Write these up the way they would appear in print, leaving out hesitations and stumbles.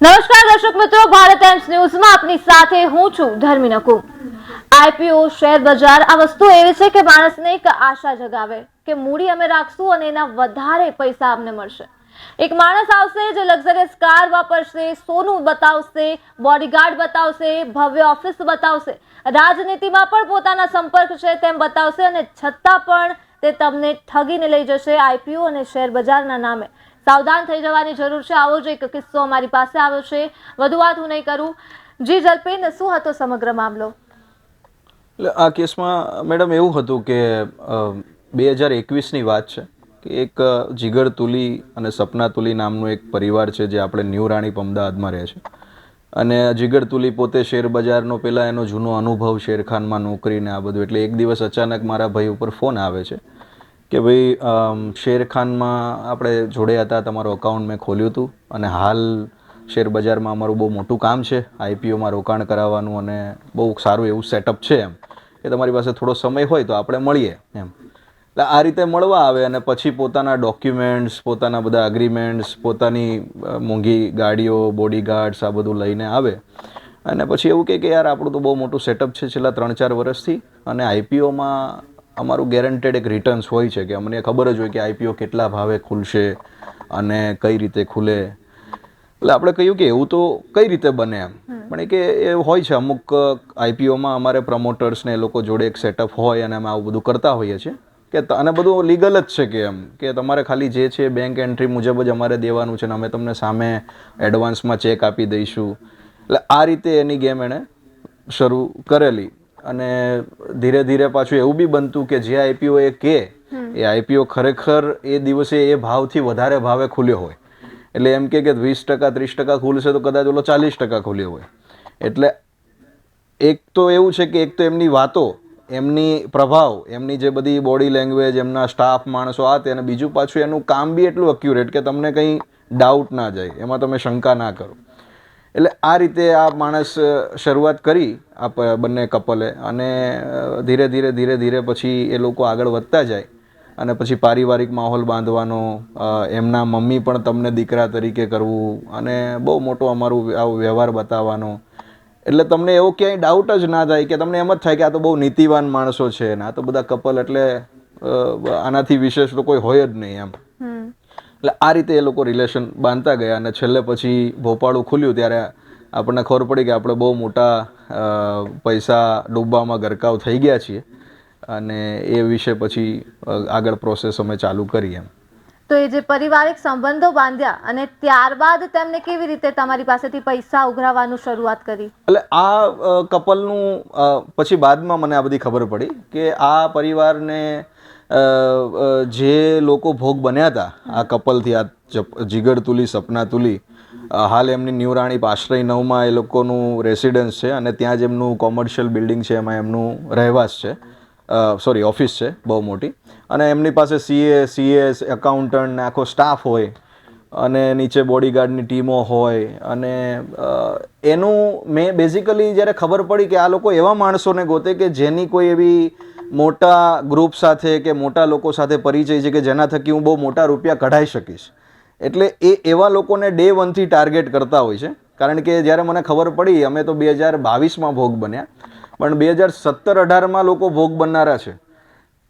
નમસ્કાર દર્શક મિત્રો, ભારત ટાઈમ્સ ન્યૂઝમાં આપની સાથે હું છું ધર્મી નકુમ। આઈપીઓ શેર બજાર આ વસ્તુ એવી છે કે માણસને એક આશા જગાવે કે મૂડી અમે રાખશું અને એના વધારે પૈસા અમને મળશે। એક માણસ આવશે જે લક્ઝરિયસ કાર વાપરશે, સોનું બતાવશે, બોડીગાર્ડ બતાવશે, ભવ્ય ઓફિસ બતાવશે, રાજનીતિમાં પણ પોતાના સંપર્ક છે તેમ બતાવશે અને છતાં પણ તે તમને ઠગીને લઈ જશે આઈપીઓ અને શેર બજારના નામે। સાવધાન થઈ જવાની જરૂર છે। આવો જ એક કિસ્સો અમારી પાસે આવ્યો છે। વધુ વાત હું નહીં કરું। જી જલ્પેન, શું હતો સમગ્ર મામલો? એટલે આ કેસમાં મેડમ એવું હતું કે 2021ની વાત છે કે એક જીગર તુલી અને સપના તુલી નામનું એક પરિવાર છે જે આપણે ન્યૂ રાણીપ અમદાવાદમાં રહે છે। અને જીગર તુલી પોતે શેર બજારનો પહેલાં એનો જૂનો અનુભવ, શેરખાનમાં નોકરીને આ બધું, એટલે એક દિવસ અચાનક મારા ભાઈ ઉપર ફોન આવે છે કે ભાઈ શેરખાનમાં આપણે જોડે હતા, તમારું અકાઉન્ટ મેં ખોલ્યું હતું અને હાલ શેર બજારમાં અમારું બહુ મોટું કામ છે, આઈપીઓમાં રોકાણ કરાવવાનું અને બહુ સારું એવું સેટઅપ છે એમ, કે તમારી પાસે થોડો સમય હોય તો આપણે મળીએ એમ। એટલે આ રીતે મળવા આવે અને પછી પોતાના ડોક્યુમેન્ટ્સ, પોતાના બધા અગ્રીમેન્ટ્સ, પોતાની મોંઘી ગાડીઓ, બોડીગાર્ડ્સ આ બધું લઈને આવે અને પછી એવું કહે કે યાર આપણું તો બહુ મોટું સેટઅપ છે છેલ્લા 3-4 વર્ષથી અને આઈપીઓમાં અમારું ગેરંટેડ એક રિટર્ન્સ હોય છે કે અમને ખબર જ હોય કે આઈપીઓ કેટલા ભાવે ખુલશે અને કઈ રીતે ખુલે। એટલે આપણે કહ્યું કે એવું તો કઈ રીતે બને એમ, પણ એ કે એ હોય છે અમુક આઈપીઓમાં અમારે પ્રમોટર્સને એ લોકો જોડે એક સેટઅપ હોય અને અમે આવું બધું કરતા હોઈએ છીએ કે અને બધું લીગલ જ છે કે એમ કે તમારે ખાલી જે છે બેંક એન્ટ્રી મુજબ જ અમારે દેવાનું છે ને અમે તમને સામે એડવાન્સમાં ચેક આપી દઈશું। એટલે આ રીતે એની ગેમ એણે શરૂ કરેલી અને ધીરે ધીરે પાછું એવું બી બનતું કે જે આઈપીઓ એ આઈપીઓ ખરેખર એ દિવસે એ ભાવથી વધારે ભાવે ખુલ્યો હોય। એટલે એમ કે 20%, 30% ખુલશે તો કદાચ ઓલો 40% ખુલ્યો હોય। એટલે એક તો એવું છે કે એક તો એમની વાતો, એમની પ્રભાવ, એમની જે બધી બોડી લેંગ્વેજ, એમના સ્ટાફ માણસો આ તે, અને બીજું પાછું એનું કામ બી એટલું અક્યુરેટ કે તમને કંઈ ડાઉટ ના જાય, એમાં તમે શંકા ના કરો। એટલે આ રીતે આ માણસ શરૂઆત કરી આ બંને કપલે અને ધીરે ધીરે પછી એ લોકો આગળ વધતા જાય અને પછી પારિવારિક માહોલ બાંધવાનો, એમના મમ્મી પણ તમને દીકરા તરીકે કરવું અને બહુ મોટો અમારું આવો વ્યવહાર બતાવવાનો। એટલે તમને એવો ક્યાંય ડાઉટ જ ના થાય કે તમને એમ જ થાય કે આ તો બહુ નીતિવાન માણસો છે ને આ તો બધા કપલ એટલે આનાથી વિશેષ તો કોઈ હોય જ નહીં એમ। એટલે આ રીતે એ લોકો રિલેશન બાંધતા ગયા અને છેલ્લે પછી ભોપાળું ખુલ્યું ત્યારે આપણને ખબર પડી કે આપણે બહુ મોટા પૈસા ડૂબવામાં ગરકાવ થઈ ગયા છીએ અને એ વિશે પછી આગળ પ્રોસેસ અમે ચાલુ કરી એમ। તો એ જે પારિવારિક સંબંધો બાંધ્યા અને ત્યારબાદ તેમને કેવી રીતે તમારી પાસેથી પૈસા ઉઘરાવવાનું શરૂઆત કરી? એટલે આ કપલનું પછી બાદમાં મને આ બધી ખબર પડી કે આ પરિવારને જે લોકો ભોગ બન્યા હતા આ કપલથી, આ જીગર તુલી, સપના તુલી, હાલ એમની ન્યૂ રાણીપ આશ્રય 9માં એ લોકોનું રેસિડન્સ છે અને ત્યાં જ એમનું કોમર્શિયલ બિલ્ડિંગ છે, એમાં એમનું રહેવાસ છે, સોરી ઓફિસ છે બહુ મોટી, અને એમની પાસે સીએ, સીએસ, એકાઉન્ટન્ટ ને આખો સ્ટાફ હોય અને નીચે બોડીગાર્ડની ટીમો હોય અને એનું મેં બેઝિકલી જ્યારે ખબર પડી કે આ લોકો એવા માણસોને ગોતે કે જેની કોઈ એવી મોટા ગ્રુપ સાથે કે મોટા લોકો સાથે પરિચય છે કે જેના થકી હું બહુ મોટા રૂપિયા કઢાઈ શકીશ, એટલે એ એવા લોકોને ડે 1થી ટાર્ગેટ કરતા હોય છે। કારણ કે જ્યારે મને ખબર પડી, અમે તો 2022માં ભોગ બન્યા, પણ 2017-18માં લોકો ભોગ બનનારા છે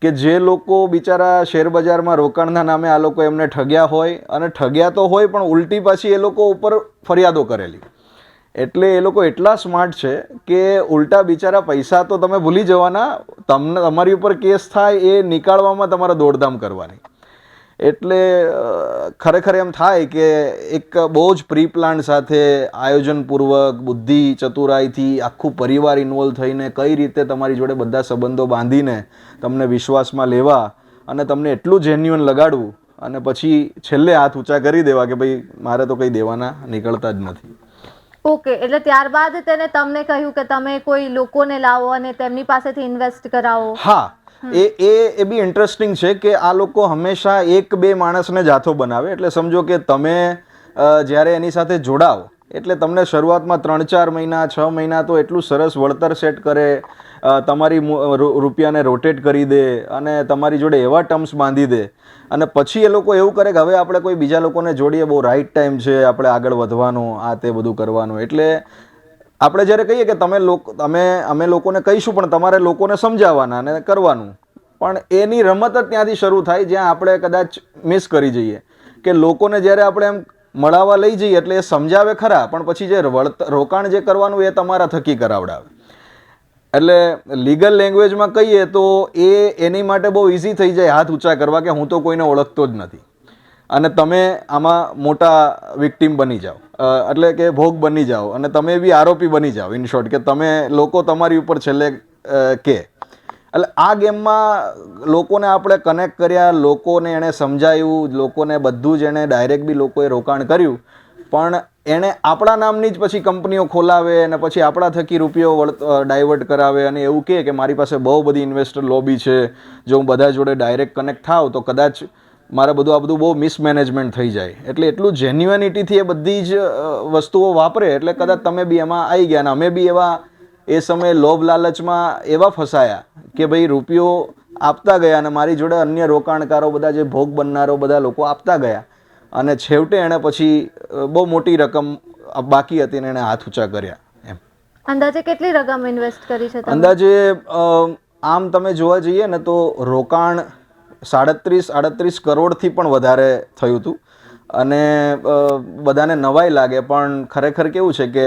કે જે લોકો બિચારા શેરબજારમાં રોકાણના નામે આ લોકો એમને ઠગ્યા હોય અને ઠગ્યા તો હોય પણ ઉલટી પાછી એ લોકો ઉપર ફરિયાદો કરેલી। એટલે એ લોકો એટલા સ્માર્ટ છે કે ઉલટા બિચારા પૈસા તો તમે ભૂલી જવાના, તમને તમારી ઉપર કેસ થાય એ નીકાળવામાં તમારે દોડધામ કરવાની। એટલે ખરેખર એમ થાય કે એક બહુ જ પ્રી પ્લાન સાથે આયોજનપૂર્વક બુદ્ધિ ચતુરાઈથી આખું પરિવાર ઇન્વોલ્વ થઈને કઈ રીતે તમારી જોડે બધા સંબંધો બાંધીને તમને વિશ્વાસમાં લેવા અને તમને એટલું જેન્યુઅન લગાડવું અને પછી છેલ્લે હાથ ઊંચા કરી દેવા કે ભાઈ મારે તો કંઈ દેવાના નીકળતા જ નથી। ઓકે, એટલે ત્યારબાદ તેને તમને કહ્યું કે તમે કોઈ લોકોને લાવો અને તેમની પાસેથી ઇન્વેસ્ટ કરાવો? હા, એ બી ઇન્ટરેસ્ટિંગ છે કે આ લોકો હંમેશા 1-2 માણસને જ હાથો બનાવે। એટલે સમજો કે તમે જ્યારે એની સાથે જોડાવ એટલે તમને શરૂઆતમાં 3-4 મહિના, 6 મહિના તો એટલું સરસ વળતર સેટ કરે, તમારી રૂપિયાને રોટેટ કરી દે અને તમારી જોડે એવા ટર્મ્સ બાંધી દે અને પછી એ લોકો એવું કરે કે હવે આપણે કોઈ બીજા લોકોને જોડીએ, બહુ રાઈટ ટાઈમ છે આપણે આગળ વધવાનું, આ તે બધું કરવાનું. એટલે આપણે જ્યારે કહીએ કે અમે લોકોને કહીશું પણ તમારે લોકોને સમજાવવાના અને કરવાનું, પણ એની રમત જ ત્યાંથી શરૂ થાય જ્યાં આપણે કદાચ મિસ કરી જઈએ કે લોકોને જ્યારે આપણે એમ મળાવવા લઈ જઈએ એટલે એ સમજાવે ખરા, પણ પછી જે રોકાણ જે કરવાનું એ તમારા થકી કરાવડાવે. એટલે લીગલ લેંગ્વેજમાં કહીએ તો એની માટે બહુ ઇઝી થઈ જાય હાથ ઊંચા કરવા કે હું તો કોઈને ઓળખતો જ નથી અને તમે આમાં મોટા વિક્ટીમ બની જાઓ, એટલે કે ભોગ બની જાઓ અને તમે બી આરોપી બની જાઓ. ઇન શોર્ટ કે તમે લોકો તમારી ઉપર છેલ્લે કે એટલે આ ગેમમાં લોકોને આપણે કનેક્ટ કર્યા, લોકોને એણે સમજાયું, લોકોને બધું જ એણે ડાયરેક્ટ બી લોકોએ રોકાણ કર્યું, પણ એણે આપણા નામની જ પછી કંપનીઓ ખોલાવે અને પછી આપણા થકી રૂપિયો ડાયવર્ટ કરાવે અને એવું કહે કે મારી પાસે બહુ બધી ઇન્વેસ્ટર લોબી છે, જો હું બધા જોડે ડાયરેક્ટ કનેક્ટ થાવ તો કદાચ મારે આ બધું બહુ મિસમેનેજમેન્ટ થઈ જાય. એટલે એટલું જેન્યુઅનિટીથી એ બધી જ વસ્તુઓ વાપરે એટલે કદાચ તમે બી એમાં આવી ગયા. અને અમે બી એવા એ સમયે લોભ લાલચમાં એવા ફસાયા કે ભાઈ રૂપિયો આપતા ગયા અને મારી જોડે અન્ય રોકાણકારો બધા જે ભોગ બનનારો બધા લોકો આપતા ગયા અને છેવટે એણે પછી બહુ મોટી રકમ બાકી હતી ને એણે હાથ ઊંચા કર્યા. એમ અંદાજે કેટલી રકમ ઇન્વેસ્ટ કરી છે તમે? અંદાજે આમ તમે જોવા જઈએ ને તો રોકાણ 37 કરોડથી પણ વધારે થયું હતું. અને બધાને નવાઈ લાગે પણ ખરેખર કેવું છે કે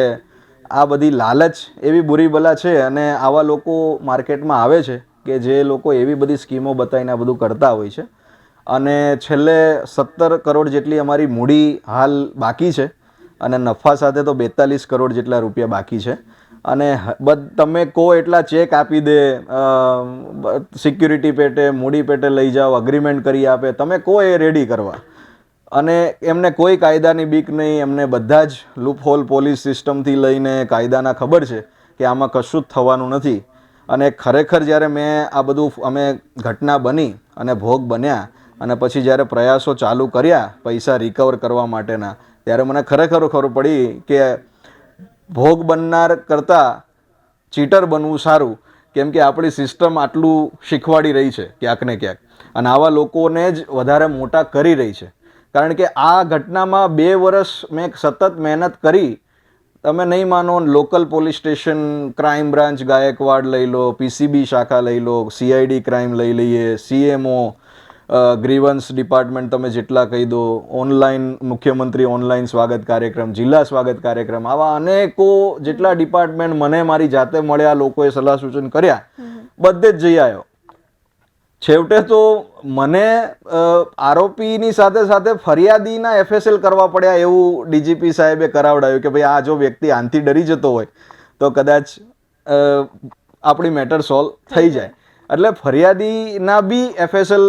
આ બધી લાલચ એવી બુરી બલા છે અને આવા લોકો માર્કેટમાં આવે છે કે જે લોકો એવી બધી સ્કીમો બતાવીને આ બધું કરતા હોય છે. અને છેલ્લે 17 કરોડ જેટલી અમારી મૂડી હાલ બાકી છે અને નફા સાથે તો 42 કરોડ જેટલા રૂપિયા બાકી છે. અને તમે કહો એટલા ચેક આપી દે, સિક્યુરિટી પેટે મૂડી પેટે લઈ જાઓ, અગ્રીમેન્ટ કરી આપે, તમે કહો એ રેડી કરવા. અને એમને કોઈ કાયદાની બીક નહીં, એમને બધા જ લૂપહોલ પોલીસ સિસ્ટમથી લઈને કાયદાના ખબર છે કે આમાં કશું જ થવાનું નથી. અને ખરેખર જ્યારે મેં આ બધું અમે ઘટના બની અને ભોગ બન્યા અને પછી જ્યારે પ્રયાસો ચાલુ કર્યા પૈસા રિકવર કરવા માટેના, ત્યારે મને ખરેખર ખબર પડી કે ભોગ બનનાર કરતાં ચીટર બનવું સારું, કેમ કે આપણી સિસ્ટમ આટલું શીખવાડી રહી છે ક્યાંક ને ક્યાંક અને આવા લોકોને જ વધારે મોટા કરી રહી છે. કારણ કે આ ઘટનામાં 2 વર્ષ મેં સતત મહેનત કરી. તમે નહીં માનો, local police station, crime branch Gaikwad લઈ લો, પીસીબી શાખા લઈ લો, CID ક્રાઇમ લઈ લઈએ, CMO, ગ્રીવન્સ ડિપાર્ટમેન્ટ તમે જેટલા કહી દો, ઓનલાઈન મુખ્યમંત્રી ઓનલાઈન સ્વાગત કાર્યક્રમ, જિલ્લા સ્વાગત કાર્યક્રમ, આવા અનેકો જેટલા ડિપાર્ટમેન્ટ મને મારી જાતે મળ્યા, લોકોએ સલાહ સૂચન કર્યા, બધે જ જઈ આવ્યો. છેવટે તો મને આરોપીની સાથે સાથે ફરિયાદીના FSL કરવા પડ્યા એવું DGP સાહેબે કરાવડાવ્યું કે ભાઈ આ જો વ્યક્તિ આનથી ડરી જતો હોય તો કદાચ આપણી મેટર સોલ્વ થઈ જાય. એટલે ફરિયાદીના બી FSL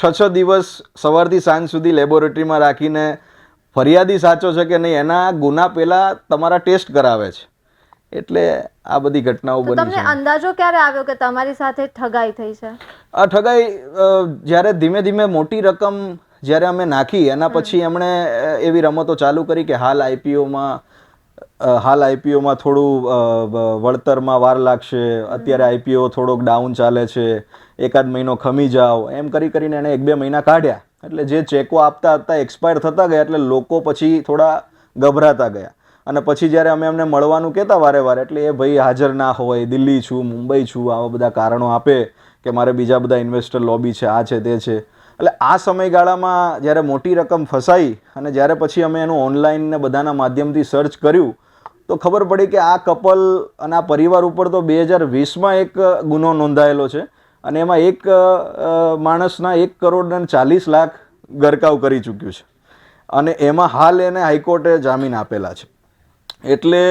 6 દિવસ સવારથી સાંજ સુધી લેબોરેટરીમાં રાખીને ફરિયાદી સાચો છે કે નહીં એના ગુના પહેલાં તમારા ટેસ્ટ કરાવે છે. એટલે આ બધી ઘટનાઓ બની છે. તમને અંદાજો ક્યારે આવ્યો કે તમારી સાથે ઠગાઈ થઈ છે? આ ઠગાઈ જ્યારે ધીમે ધીમે મોટી રકમ જ્યારે અમે નાખી એના પછી એમણે એવી રમતો ચાલુ કરી કે હાલ આઈપીઓમાં થોડું વળતરમાં વાર લાગશે, અત્યારે IPO થોડોક ડાઉન ચાલે છે, એકાદ મહિનો ખમી જાઓ, એમ કરીને એણે 1-2 મહિના કાઢ્યા. એટલે જે ચેકો આપતા હતા એક્સપાયર થતા ગયા એટલે લોકો પછી થોડા ગભરાતા ગયા. અને પછી જ્યારે અમે એમને મળવાનું કહેતા વારે એટલે એ ભાઈ હાજર ના હોય, દિલ્હી છું, મુંબઈ છું, આવા બધા કારણો આપે કે મારે બીજા બધા ઇન્વેસ્ટર લોબી છે, આ છે તે છે. એટલે આ સમયગાળામાં જ્યારે મોટી રકમ ફસાઈ અને જ્યારે પછી અમે એનું ઓનલાઈન ને બધાના માધ્યમથી સર્ચ કર્યું તો ખબર પડી કે આ કપલ અને આ પરિવાર ઉપર તો 2020માં એક ગુનો નોંધાયેલો છે અને એમાં એક માણસના 1,40,40,00,000 ગરકાવ કરી ચૂક્યું છે અને એમાં હાલ એને હાઈકોર્ટે જામીન આપેલા છે. એટલે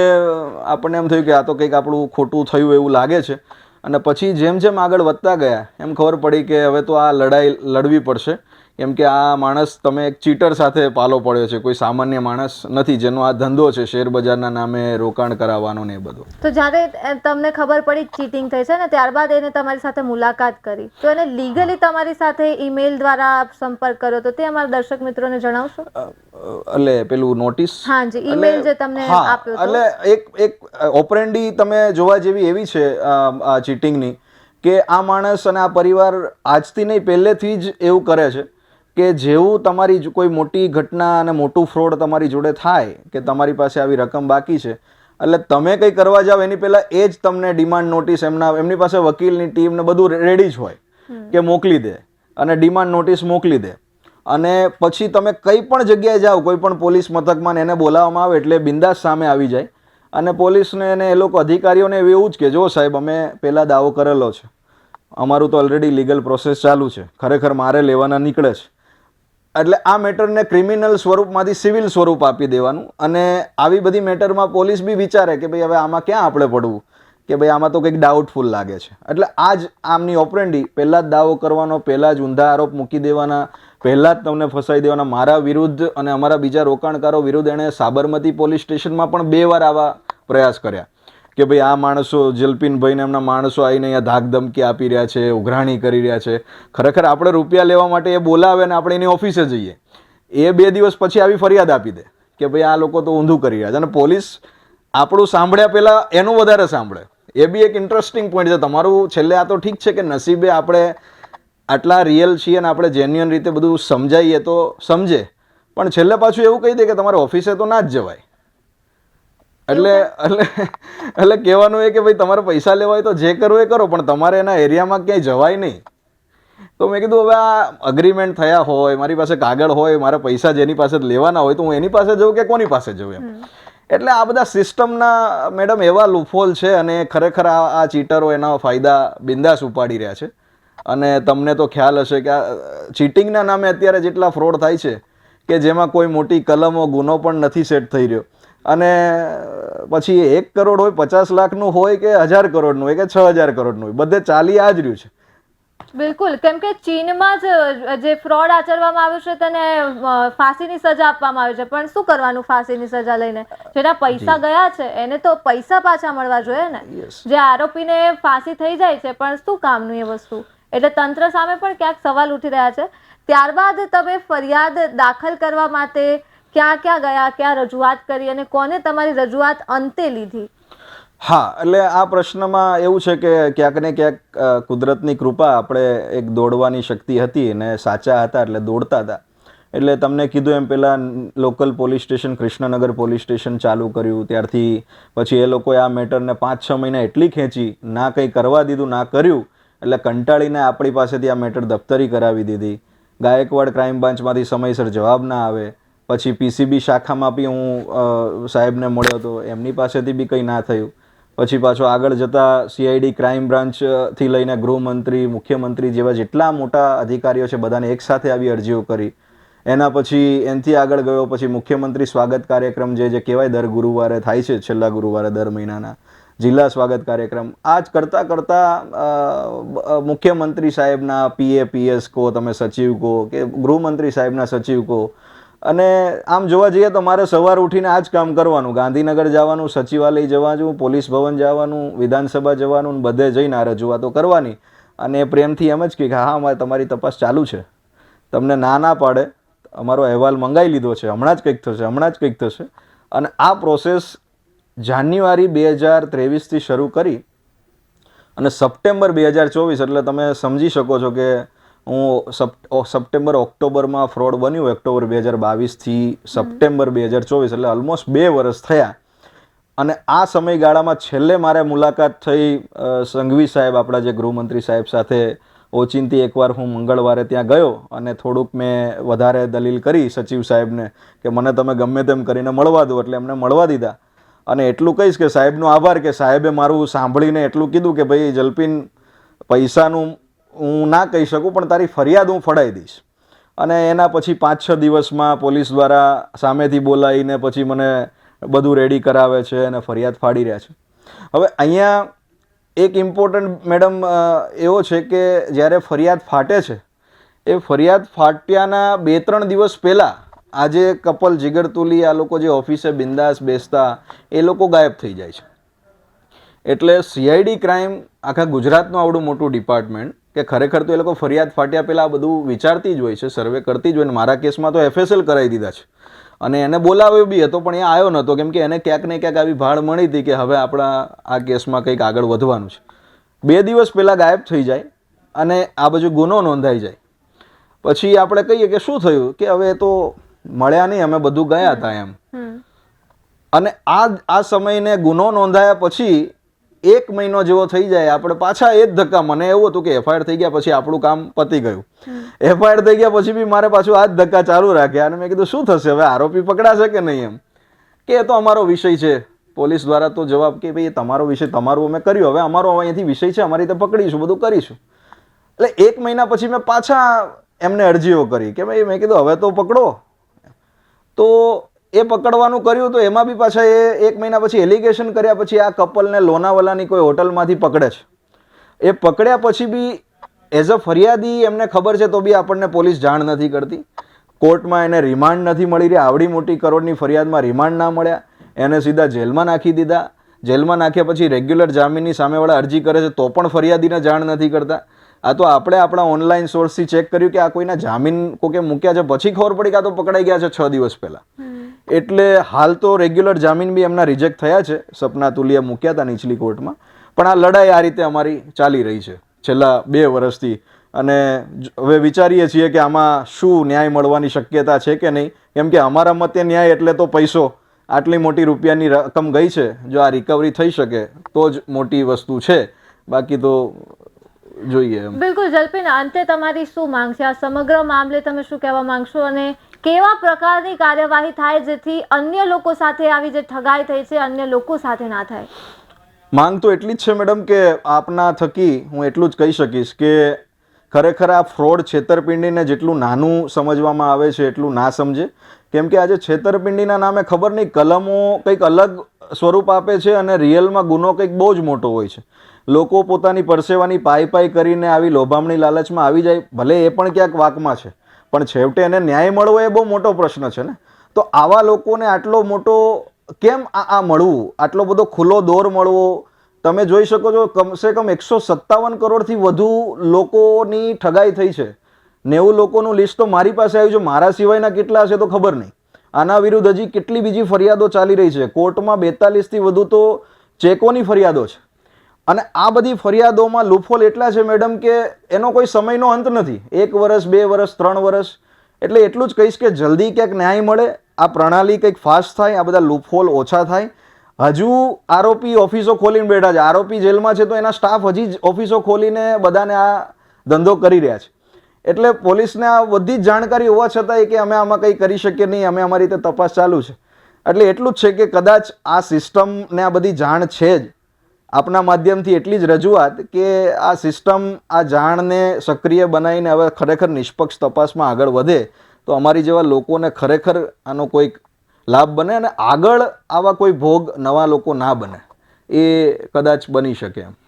આપણને એમ થયું કે આ તો કંઈક આપણું ખોટું થયું એવું લાગે છે. અને પછી જેમ જેમ આગળ વધતા ગયા એમ ખબર પડી કે હવે તો આ લડાઈ લડવી પડશે, એમ કે આ માણસ તમે એક ચીટર સાથે પાલો પડ્યો છે, કોઈ સામાન્ય માણસ નથી જેનો આ ધંધો છે શેર બજારના નામે રોકાણ કરાવવાનો ને એ બધું. તો જ્યારે તમને ખબર પડી ચીટિંગ થઈ છે ને ત્યારબાદ એને તમારી સાથે મુલાકાત કરી, તો એને લીગલી તમારી સાથે ઈમેલ દ્વારા સંપર્ક કર્યો, તો તે અમારા દર્શક મિત્રોને જણાવશો? એટલે પેલું નોટિસ, હા જી, ઈમેલ જે તમને આપ્યો હતો. એટલે એક ઓપરેન્ડી તમે જોવા જેવી એવી છે આ ચીટિંગની, કે આ માણસ અને આ પરિવાર આજથી નહીં પહેલેથી જ એવું કરે છે કે જેવું તમારી કોઈ મોટી ઘટના અને મોટું ફ્રોડ તમારી જોડે થાય કે તમારી પાસે આવી રકમ બાકી છે, એટલે તમે કંઈ કરવા જાઓ એની પહેલાં એ જ તમને ડિમાન્ડ નોટિસ, એમની પાસે વકીલની ટીમ ને બધું રેડી જ હોય કે મોકલી દે, અને ડિમાન્ડ નોટિસ મોકલી દે. અને પછી તમે કંઈ પણ જગ્યાએ જાઓ, કોઈ પણ પોલીસ મથકમાં એને બોલાવવામાં આવે એટલે બિંદાસ સામે આવી જાય, અને પોલીસને એને એ લોકો અધિકારીઓને એવું જ કે જો સાહેબ અમે પહેલાં દાવો કરેલો છે, અમારું તો ઓલરેડી લીગલ પ્રોસેસ ચાલુ છે, ખરેખર મારે લેવાના નીકળે છે. એટલે આ મેટરને ક્રિમિનલ સ્વરૂપમાંથી સિવિલ સ્વરૂપ આપી દેવાનું. અને આવી બધી મેટરમાં પોલીસ બી વિચારે કે ભાઈ હવે આમાં ક્યાં આપણે પડવું, કે ભાઈ આમાં તો કંઈક ડાઉટફુલ લાગે છે. એટલે આ જ આમની ઓપરેન્ડી, પહેલાં જ દાવો કરવાનો, પહેલાં જ ઊંધા આરોપ મૂકી દેવાના, પહેલાં જ તમને ફસાઈ દેવાના. મારા વિરુદ્ધ અને અમારા બીજા રોકાણકારો વિરુદ્ધ એણે સાબરમતી પોલીસ સ્ટેશનમાં પણ 2 વાર આવા પ્રયાસ કર્યા કે ભાઈ આ માણસો, જલ્પીનભાઈને એમના માણસો આવીને અહીંયા ધાકધમકી આપી રહ્યા છે, ઉઘરાણી કરી રહ્યા છે. ખરેખર આપણે રૂપિયા લેવા માટે એ બોલાવે ને આપણે એની ઓફિસે જઈએ, એ 2 દિવસ પછી આવી ફરિયાદ આપી દે કે ભાઈ આ લોકો તો ઊંધું કરી રહ્યા છે. અને પોલીસ આપણું સાંભળ્યા પહેલાં એનું વધારે સાંભળે. એ બી એક ઇન્ટરેસ્ટિંગ પોઈન્ટ છે તમારું. છેલ્લે આ તો ઠીક છે કે નસીબે આપણે આટલા રિયલ છીએ અને આપણે જેન્યુઅન રીતે બધું સમજાઈએ તો સમજે, પણ છેલ્લે પાછું એવું કહી દે કે તમારે ઓફિસે તો ના જ જવાય. એટલે કહેવાનું એ કે ભાઈ તમારે પૈસા લેવા હોય તો જે કરવું એ કરો, પણ તમારે એના એરિયામાં ક્યાંય જવાય નહીં. તો મેં કીધું હવે આ અગ્રીમેન્ટ થયા હોય, મારી પાસે કાગળ હોય, મારા પૈસા જેની પાસે લેવાના હોય તો હું એની પાસે જઉં કે કોની પાસે જઉં એમ. એટલે આ બધા સિસ્ટમના મેડમ એવા લૂફોલ છે, અને ખરેખર આ ચીટરો એના ફાયદા બિંદાસ ઉપાડી રહ્યા છે. અને તમને તો ખ્યાલ હશે કે આ ચીટિંગના નામે અત્યારે જેટલા ફ્રોડ થાય છે કે જેમાં કોઈ મોટી કલમો, ગુનો પણ નથી સેટ થઈ રહ્યો, અને પછી 1 કરોડ હોય, 50 લાખનું હોય કે 1000 કરોડનું હોય કે 6000 કરોડનું હોય, બધે ચાલી આ જ રહ્યું છે. બિલકુલ, કેમ કે ચીનમાં જ જે ફ્રોડ આચરવામાં આવ્યો છે તેને ફાંસીની સજા આપવામાં આવી છે, પણ શું કરવાનું ફાંસીની સજા લઈને? જેના પૈસા ગયા છે એને તો પૈસા પાછા મળવા જોઈએ ને. જે આરોપીને ફાંસી થઈ જાય છે પણ શું કામનું એ વસ્તુ? એટલે તંત્ર સામે પણ ક્યાંક સવાલ ઉઠી રહ્યા છે. ત્યારબાદ તમે ફરિયાદ દાખલ કરવા માટે ક્યાં ક્યાં ગયા, ક્યાં રજૂઆત કરી, અને કોને તમારી રજૂઆત અંતે લીધી? હા, એટલે આ પ્રશ્નમાં એવું છે કે ક્યાંક ને ક્યાંક કુદરતની કૃપા, આપણે એક દોડવાની શક્તિ હતી અને સાચા હતા એટલે દોડતા હતા. એટલે તમને કીધું એમ પહેલાં local police station, Krishnanagar police station ચાલુ કર્યું. ત્યારથી પછી એ લોકોએ આ મેટરને 5-6 મહિના એટલી ખેંચી, ના કંઈ કરવા દીધું, ના કર્યું, એટલે કંટાળીને આપણી પાસેથી આ મેટર દફતરી કરાવી દીધી. ગાયકવાડ ક્રાઇમ બ્રાન્ચમાંથી સમયસર જવાબ ના આવે. પછી પીસીબી શાખામાં બી હું સાહેબને મળ્યો હતો, એમની પાસેથી બી કંઈ ના થયું. પછી પાછો આગળ જતાં સીઆઈડી ક્રાઇમ બ્રાન્ચથી લઈને ગૃહમંત્રી, મુખ્યમંત્રી જેવા જેટલા મોટા અધિકારીઓ છે બધાને એકસાથે આવી અરજીઓ કરી. એના પછી એનાથી આગળ ગયો, પછી મુખ્યમંત્રી સ્વાગત કાર્યક્રમ જે કહેવાય દર ગુરુવારે થાય છે, છેલ્લા ગુરુવારે દર મહિનાના જિલ્લા સ્વાગત કાર્યક્રમ, આ જ કરતાં મુખ્યમંત્રી સાહેબના પીએ, પીએસ કહો, તમે સચિવ કહો કે ગૃહમંત્રી સાહેબના સચિવ કહો. અને આમ જોવા જઈએ તો મારે સવાર ઉઠીને આ જ કામ કરવાનું, ગાંધીનગર જવાનું, સચિવાલય જવાનું, પોલીસ ભવન જવાનું, વિધાનસભા જવાનું, બધે જઈને આ રજૂઆતો કરવાની. અને પ્રેમથી એમ જ કે હા મારે તમારી તપાસ ચાલુ છે, તમને ના પાડે, અમારો અહેવાલ મંગાવી લીધો છે, હમણાં જ કંઈક થશે, હમણાં જ કંઈક થશે. અને આ પ્રોસેસ જાન્યુઆરી 2023થી શરૂ કરી અને સપ્ટેમ્બર 2024, એટલે તમે સમજી શકો છો કે હું સપ્ટેમ્બર ઓક્ટોબરમાં ફ્રોડ બન્યું, ઓક્ટોબર 2022થી સપ્ટેમ્બર 2024, એટલે ઓલમોસ્ટ 2 વર્ષ થયા. અને આ સમયગાળામાં છેલ્લે મારે મુલાકાત થઈ સંઘવી સાહેબ, આપણા જે ગૃહમંત્રી સાહેબ સાથે ઓચિંતી એકવાર હું મંગળવારે ત્યાં ગયો અને થોડુંક મેં વધારે દલીલ કરી સચિવ સાહેબને કે મને તમે ગમે તેમ કરીને મળવા દો, એટલે એમને મળવા દીધા. અને એટલું કહીશ કે સાહેબનો આભાર કે સાહેબે મારું સાંભળીને એટલું કીધું કે ભાઈ જલ્પીન, પૈસાનું હું ના કહી શકું પણ તારી ફરિયાદ હું ફડાવી દઈશ. અને એના પછી 5-6 દિવસમાં પોલીસ દ્વારા સામેથી બોલાવીને પછી મને બધું રેડી કરાવે છે અને ફરિયાદ ફાડી રહ્યા છે. હવે અહીંયા એક ઇમ્પોર્ટન્ટ મેડમ એવો છે કે જ્યારે ફરિયાદ ફાટે છે એ ફરિયાદ ફાટ્યાના 2-3 દિવસ પહેલાં આજે કપલ જીગર તુલી આ લોકો જે ઓફિસે બિંદાસ બેસતા એ લોકો ગાયબ થઈ જાય છે. એટલે સીઆઈડી ક્રાઇમ આખા ગુજરાતનું આવડું મોટું ડિપાર્ટમેન્ટ કે ખરેખર તો એ લોકો ફરિયાદ ફાટ્યા પહેલાં આ બધું વિચારતી જ હોય છે, સર્વે કરતી જ હોય. ને મારા કેસમાં તો FSL કરાવી દીધા છે અને એને બોલાવ્યો બી હતો પણ એ આવ્યો નહોતો, કેમ કે એને ક્યાંક ને ક્યાંક આવી ભાળ મળી હતી કે હવે આપણા આ કેસમાં કંઈક આગળ વધવાનું છે. 2 દિવસ પહેલાં ગાયબ થઈ જાય અને આ બાજુ ગુનો નોંધાઈ જાય. પછી આપણે કહીએ કે શું થયું, કે હવે તો મળ્યા નહીં, અમે બધું ગયા હતા એમ. અને આ સમયને ગુનો નોંધાયા પછી 1 મહિનો જેવો થઈ જાય, આપણે પાછા એ જ ધક્કા. મને એવું હતું કે FIR થઈ ગયા પછી આપણું કામ પતી ગયું. FIR થઈ ગયા પછી બી મારે પાછું આ જ ધક્કા ચાલુ રાખ્યા. અને મેં કીધું શું થશે હવે, આરોપી પકડાશે કે નહીં એમ. કે એ તો અમારો વિષય છે. પોલીસ દ્વારા તો જવાબ કે ભાઈ તમારો વિષય તમારું અમે કર્યું, હવે અમારો અહીંયાથી વિષય છે, અમારી રીતે પકડીશું, બધું કરીશું. એટલે 1 મહિના પછી મેં પાછા એમને અરજીઓ કરી કે ભાઈ, મેં કીધું હવે તો પકડો. તો એ પકડવાનું કર્યું તો એમાં બી પાછા એ 1 મહિના પછી એલિગેશન કર્યા પછી આ કપલને લોનાવાલાની કોઈ હોટલમાંથી પકડે છે. એ પકડ્યા પછી બી એઝ અ ફરિયાદી એમને ખબર છે તો બી આપણને પોલીસ જાણ નથી કરતી. કોર્ટમાં એને રિમાન્ડ નથી મળી રહ્યા. આવડી મોટી કરોડની ફરિયાદમાં રિમાન્ડ ના મળ્યા, એને સીધા જેલમાં નાખી દીધા. જેલમાં નાખ્યા પછી રેગ્યુલર જામીનની સામેવાળા અરજી કરે છે તો પણ ફરિયાદીને જાણ નથી કરતા. આ તો આપણે આપણા ઓનલાઈન સોર્સથી ચેક કર્યું કે આ કોઈના જામીન કોકે મૂક્યા છે, પછી ખબર પડી કે આ તો પકડાઈ ગયા છે 6 દિવસ પહેલા. એટલે હાલ તો રેગ્યુલર જામીન બી એમના રિજેક્ટ થયા છે. સપના તુલિયા મૂક્યા હતા નીચલી કોર્ટમાં. પણ આ લડાઈ આ રીતે અમારી ચાલી રહી છે છેલ્લા 2 વર્ષથી. અને હવે વિચારીએ છીએ કે આમાં શું ન્યાય મળવાની શક્યતા છે કે નહીં, કેમ કે અમારા મતે ન્યાય એટલે તો પૈસો. આટલી મોટી રૂપિયાની રકમ ગઈ છે, જો આ રિકવરી થઈ શકે તો જ મોટી વસ્તુ છે, બાકી તો જોઈએ. બિલકુલ જલ્પીન, અંતે તમારી શું માંગ છે આ સમગ્ર મામલે? તમે શું કહેવા માંગશો અને કેવા પ્રકારની કાર્યવાહી થાય જેથી અન્ય લોકો સાથે આવી જે ઠગાઈ થઈ છે અન્ય લોકો સાથે ના થાય? માંગ તો એટલી જ છે મેડમ કે આપના થકી હું એટલું જ કહી શકીશ કે ખરેખર આ ફ્રોડ છેતરપિંડીને જેટલું નાનું સમજવામાં આવે છે એટલું ના સમજે. કેમ કે આજે છેતરપિંડીના નામે ખબર નહીં કલમો કંઈક અલગ સ્વરૂપ આપે છે અને રિયલમાં ગુનો કંઈક બહુ જ મોટો હોય છે. લોકો પોતાની પરસેવાની પાઈ કરીને આવી લોભામણી લાલચમાં આવી જાય, ભલે એ પણ ક્યાંક વાકમાં છે, પણ છેવટે એને ન્યાય મળવો એ બહુ મોટો પ્રશ્ન છે ને. તો આવા લોકોને આટલો મોટો કેમ આ મળવું, આટલો બધો ખુલ્લો દોર મળવો? તમે જોઈ શકો છો કમસે કમ 157 કરોડથી વધુ લોકોની ઠગાઈ થઈ છે. 90 લોકોનું લિસ્ટ તો મારી પાસે આવ્યું છે, મારા સિવાયના કેટલા હશે તો ખબર નહીં. આના વિરુદ્ધ હજી કેટલી બીજી ફરિયાદો ચાલી રહી છે. કોર્ટમાં 42થી વધુ તો ચેકોની ફરિયાદો છે. અને આ બધી ફરિયાદોમાં લૂપહોલ એટલા છે મેડમ કે એનો કોઈ સમયનો અંત નથી. 1 વર્ષ, 2 વર્ષ, 3 વર્ષ. એટલે એટલું જ કહીશ કે જલ્દી ક્યાંક ન્યાય મળે, આ પ્રણાલી કંઈક ફાસ્ટ થાય, આ બધા લૂપહોલ ઓછા થાય. હજુ આરોપી ઓફિસો ખોલીને બેઠા છે. આરોપી જેલમાં છે તો એના સ્ટાફ હજી જ ઓફિસો ખોલીને બધાને આ ધંધો કરી રહ્યા છે. એટલે પોલીસને આ બધી જ જાણકારી હોવા છતાંય કે અમે આમાં કંઈ કરી શકીએ નહીં, અમે અમારી રીતે તપાસ ચાલુ છે. એટલે એટલું જ છે કે કદાચ આ સિસ્ટમને આ બધી જાણ છે જ. આપના માધ્યમથી એટલી જ રજૂઆત કે આ સિસ્ટમ આ જાણને સક્રિય બનાવીને હવે ખરેખર નિષ્પક્ષ તપાસમાં આગળ વધે તો અમારી જેવા લોકોને ખરેખર આનો કોઈક લાભ બને અને આગળ આવા કોઈ ભોગ નવા લોકો ના બને, એ કદાચ બની શકે એમ.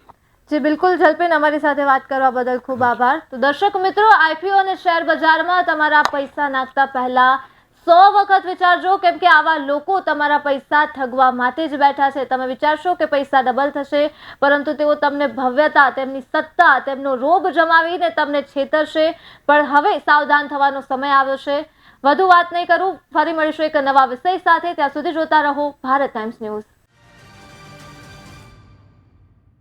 જી બિલકુલ જલ્પીન, અમારી સાથે વાત કરવા બદલ ખૂબ આભાર. તો દર્શક મિત્રો, IPO અને શેર બજારમાં તમારા પૈસા નાખતા પહેલા 100 વખત વિચારજો, કેમ કે આવા લોકો તમારા પૈસા ઠગવા માટે જ બેઠા છે. તમે વિચારશો કે પૈસા ડબલ થશે, પરંતુ તેઓ તમને ભવ્યતા, તેમની સત્તા, તેમનો રોબ જમાવીને તમને છેતરશે. પણ હવે સાવધાન થવાનો સમય આવ્યો છે. વધુ વાત નહીં કરું, ફરી મળીશું એક નવા વિષય સાથે. ત્યાં સુધી જોતા રહો ભારત ટાઈમ્સ ન્યૂઝ.